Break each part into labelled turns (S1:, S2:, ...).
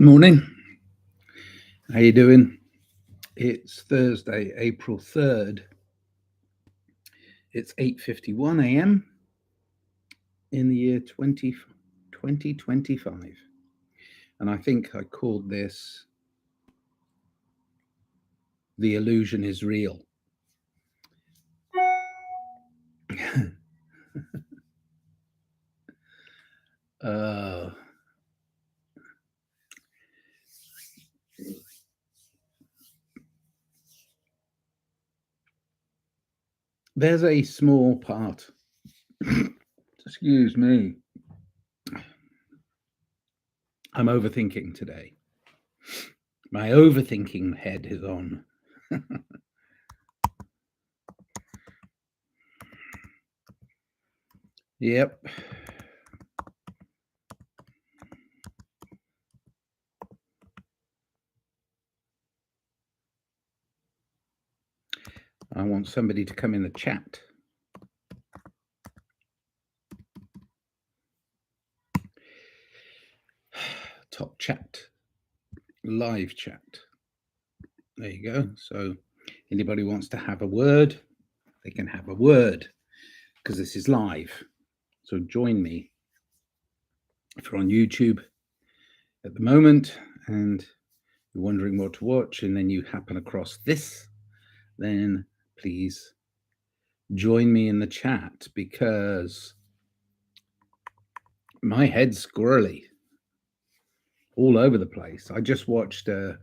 S1: Morning. How you doing? It's Thursday, April 3rd. It's 8:51 a.m. in the year 2025. And I think I called this The Illusion is Real. uh, there's a small part. Excuse me. I'm overthinking today. My overthinking head is on. Yep. I want somebody to come in the chat. Top chat. Live chat. There you go. So anybody wants to have a word, they can have a word because this is live. So join me. If you're on YouTube at the moment and you're wondering what to watch and then you happen across this, then please join me in the chat because my head's squirrely all over the place. I just watched a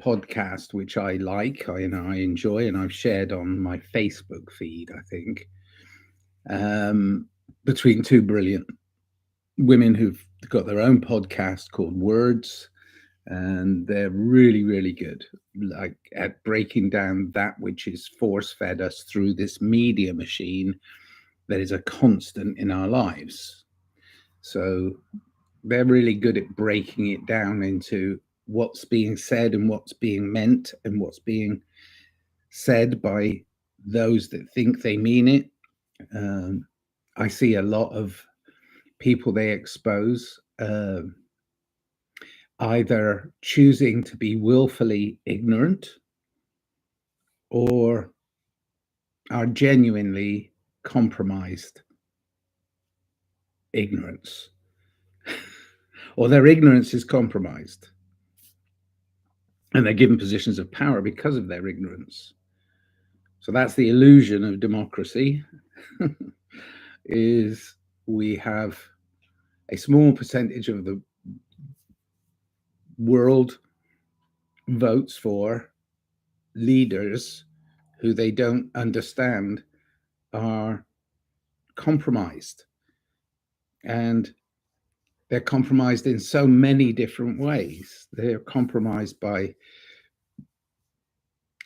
S1: podcast which I like, I enjoy, and I've shared on my Facebook feed, I think, between two brilliant women who've got their own podcast called Words, and they're really, really good, like at breaking down that which is force fed us through this media machine that is a constant in our lives. So they're really good at breaking it down into what's being said and what's being meant and what's being said by those that think they mean it. I see a lot of people they expose either choosing to be willfully ignorant or are genuinely compromised ignorance, or their ignorance is compromised and they're given positions of power because of their ignorance. So that's the illusion of democracy. Is we have a small percentage of the world votes for leaders who they don't understand are compromised, and they're compromised in so many different ways. They're compromised by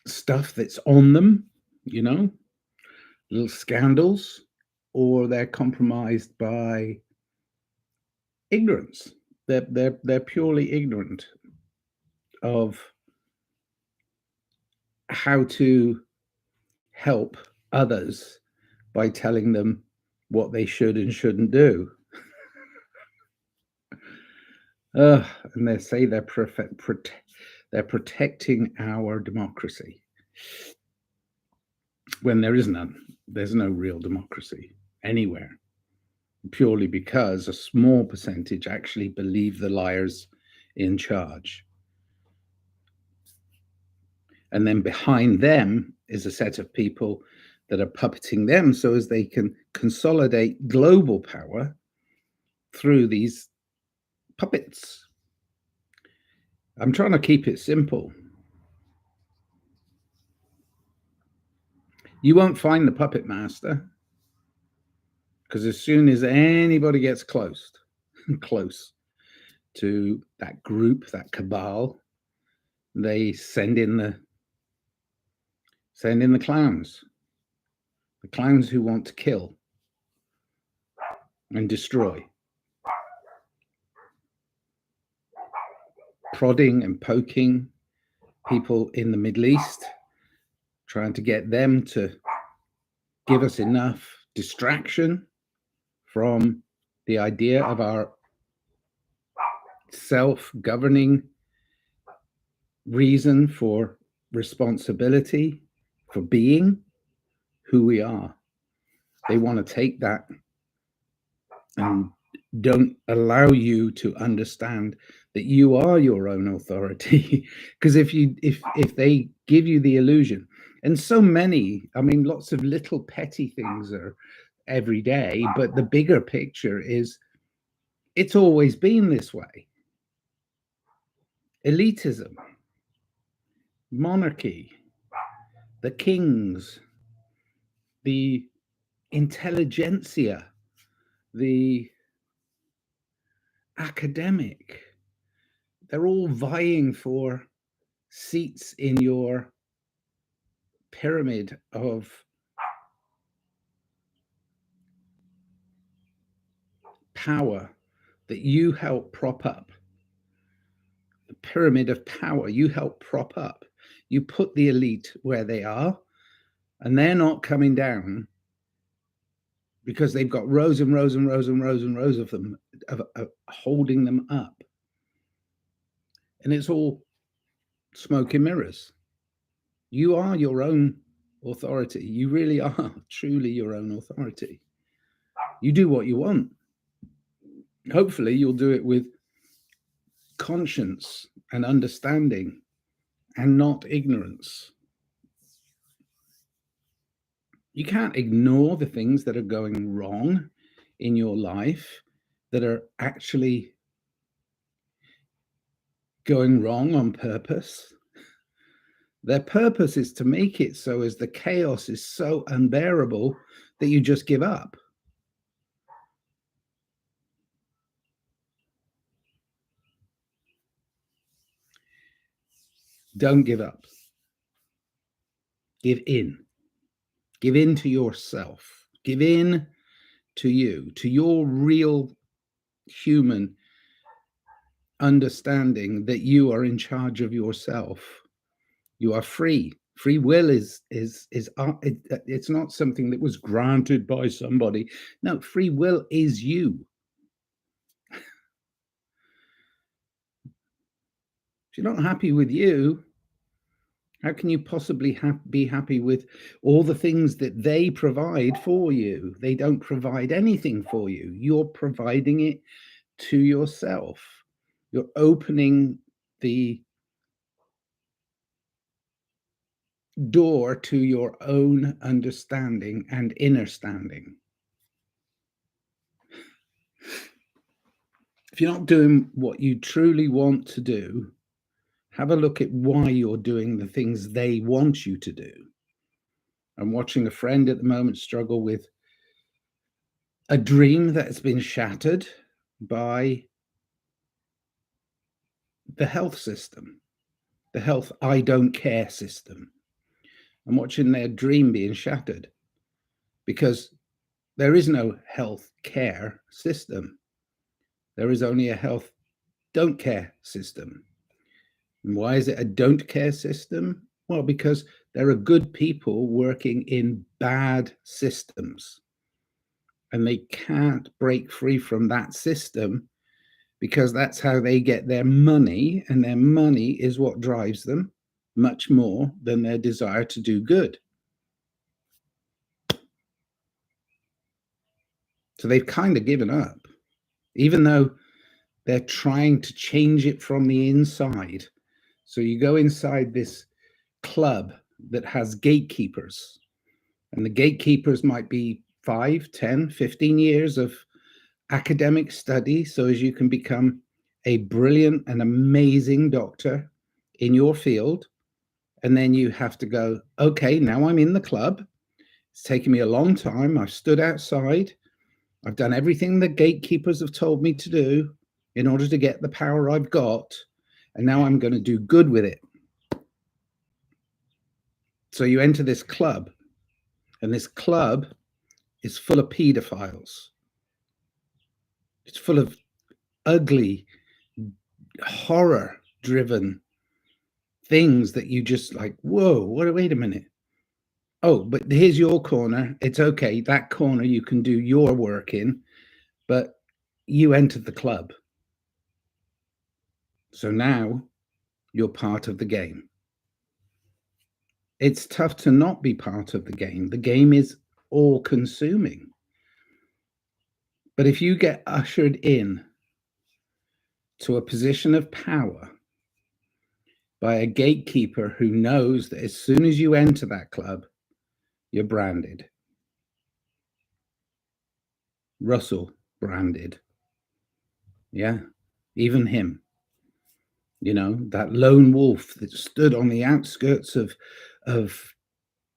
S1: stuff that's on them, little scandals, or they're compromised by ignorance. They're purely ignorant of how to help others by telling them what they should and shouldn't do. And they say they're protecting our democracy when there is none. There's no real democracy anywhere, purely because a small percentage actually believe the liars in charge. And then behind them is a set of people that are puppeting them so as they can consolidate global power through these puppets. I'm trying to keep it simple. You won't find the puppet master, because as soon as anybody gets close to that group, that cabal, they send in the clowns, the clowns who want to kill and destroy, prodding and poking people in the Middle East, trying to get them to give us enough distraction from the idea of our self-governing reason for responsibility, for being who we are. They want to take that and don't allow you to understand that you are your own authority. Because if they give you the illusion, and so many, I mean, lots of little petty things are every day, but the bigger picture is it's always been this way. Elitism, monarchy, the kings, the intelligentsia, the academic, they're all vying for seats in your pyramid of power that you help prop up. The pyramid of power you help prop up. You put the elite where they are, and they're not coming down because they've got rows and rows and rows and rows and rows of them of holding them up. And it's all smoke and mirrors. You are your own authority. You really are truly your own authority. You do what you want. Hopefully you'll do it with conscience and understanding and not ignorance. You can't ignore the things that are going wrong in your life, that are actually going wrong on purpose. Their purpose is to make it so as the chaos is so unbearable that you just give up. Don't give up. Give in. Give in to yourself. Give in to you, to your real human understanding that you are in charge of yourself. You are free. Free will is it's not something that was granted by somebody. No, free will is you. If you're not happy with you, how can you possibly be happy with all the things that they provide for you? They don't provide anything for you. You're providing it to yourself. You're opening the door to your own understanding and inner standing. If you're not doing what you truly want to do, have a look at why you're doing the things they want you to do. I'm watching a friend at the moment struggle with a dream that's been shattered by the health system, the health I don't care system. I'm watching their dream being shattered because there is no health care system. There is only a health don't care system. And why is it a don't care system? Well, because there are good people working in bad systems, and they can't break free from that system because that's how they get their money, and their money is what drives them much more than their desire to do good. So they've kind of given up, even though they're trying to change it from the inside. So you go inside this club that has gatekeepers, and the gatekeepers might be 5, 10, 15 years of academic study, so as you can become a brilliant and amazing doctor in your field. And then you have to go, okay, now I'm in the club. It's taken me a long time. I've stood outside. I've done everything the gatekeepers have told me to do in order to get the power I've got. And now I'm going to do good with it. So you enter this club, and this club is full of pedophiles. It's full of ugly, horror-driven things that you just like, whoa, wait a minute. Oh, but here's your corner. It's okay. That corner you can do your work in, but you entered the club. So now you're part of the game. It's tough to not be part of the game. The game is all consuming. But if you get ushered in to a position of power by a gatekeeper who knows that as soon as you enter that club, you're branded. Russell branded. Yeah, even him. You know, that lone wolf that stood on the outskirts of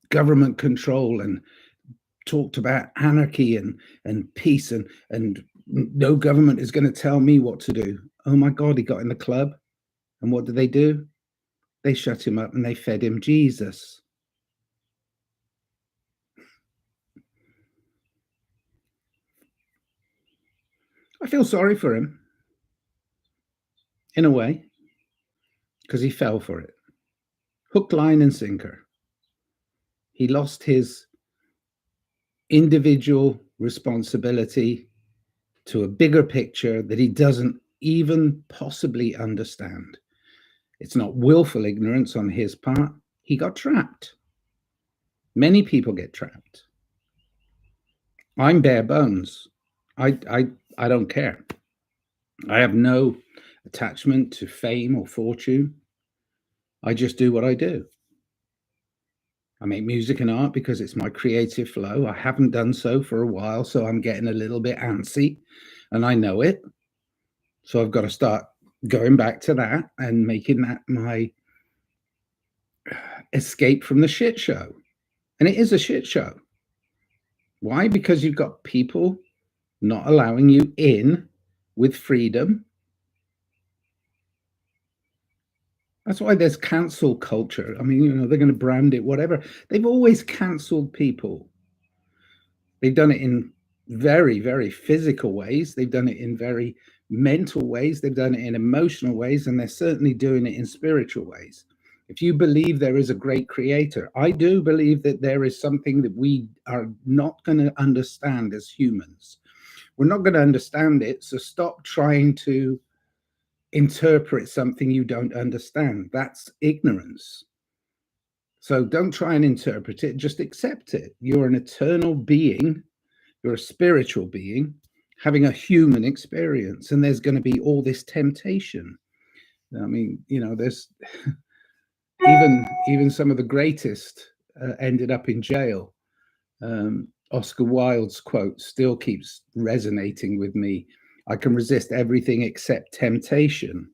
S1: government control and talked about anarchy and peace and no government is going to tell me what to do. Oh my God, he got in the club. And what did they do? They shut him up and they fed him Jesus. I feel sorry for him in a way, because he fell for it. Hook, line, and sinker. He lost his individual responsibility to a bigger picture that he doesn't even possibly understand. It's not willful ignorance on his part. He got trapped. Many people get trapped. I'm bare bones. I don't care. I have no attachment to fame or fortune. I just do what I do. I make music and art because it's my creative flow. I haven't done so for a while, so I'm getting a little bit antsy, and I know it. So I've got to start going back to that and making that my escape from the shit show. And it is a shit show. Why? Because you've got people not allowing you in with freedom. That's why there's cancel culture. I mean, you know, they're going to brand it, whatever. They've always canceled people. They've done it in very, very physical ways. They've done it in very mental ways. They've done it in emotional ways. And they're certainly doing it in spiritual ways. If you believe there is a great creator, I do believe that there is something that we are not going to understand as humans. We're not going to understand it. So stop trying to interpret something you don't understand. That's ignorance. So don't try and interpret it, just accept it. You're an eternal being, you're a spiritual being having a human experience, and there's going to be all this temptation. I mean, you know, there's even some of the greatest ended up in jail. Oscar Wilde's quote still keeps resonating with me. I can resist everything except temptation.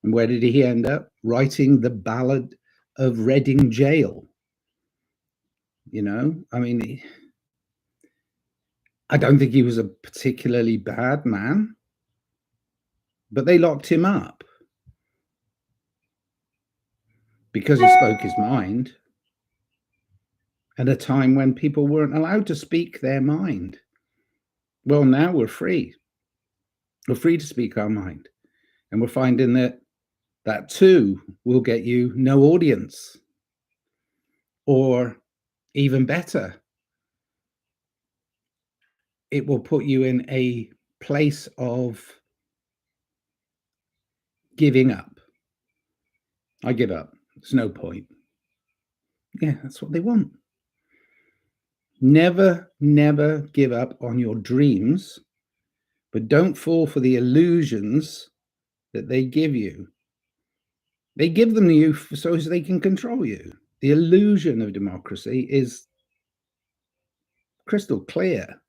S1: And where did he end up? Writing the Ballad of Reading Jail. You know, I mean, I don't think he was a particularly bad man, but they locked him up because he spoke his mind at a time when people weren't allowed to speak their mind. Well, now we're free. We're free to speak our mind. And we're finding that that too will get you no audience. Or even better, it will put you in a place of giving up. I give up. There's no point. Yeah, that's what they want. Never, never give up on your dreams, but don't fall for the illusions that they give you. They give them to you so as they can control you. The illusion of democracy is crystal clear.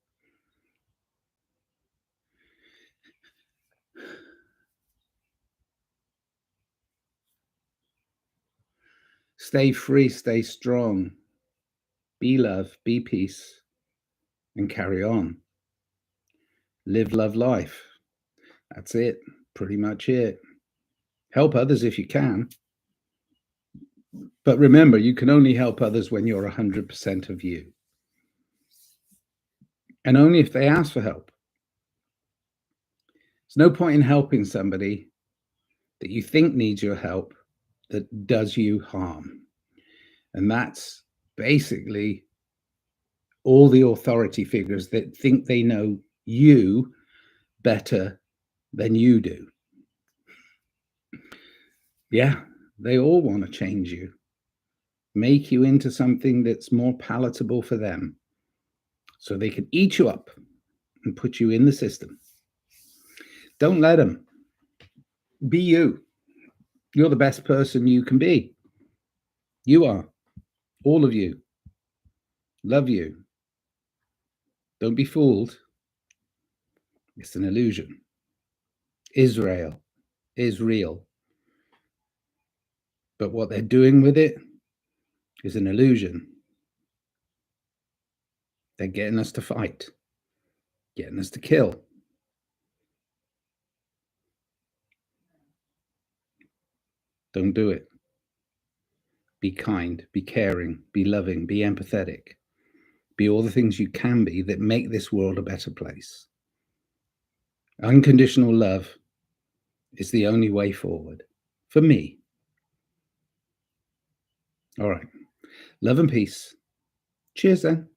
S1: Stay free, stay strong, be love, be peace, and carry on. Live, love, life. That's it. Pretty much it. Help others if you can. But remember, you can only help others when you're 100% of you. And only if they ask for help. There's no point in helping somebody that you think needs your help that does you harm. And that's basically all the authority figures that think they know you better than you do. Yeah, they all want to change you, make you into something that's more palatable for them so they can eat you up and put you in the system. Don't let them. Be you. You're the best person you can be. You are. All of you. Love you. Don't be fooled. It's an illusion. Israel is real. But what they're doing with it is an illusion. They're getting us to fight, getting us to kill. Don't do it. Be kind, be caring, be loving, be empathetic. Be all the things you can be that make this world a better place. Unconditional love is the only way forward for me. All right. Love and peace. Cheers then.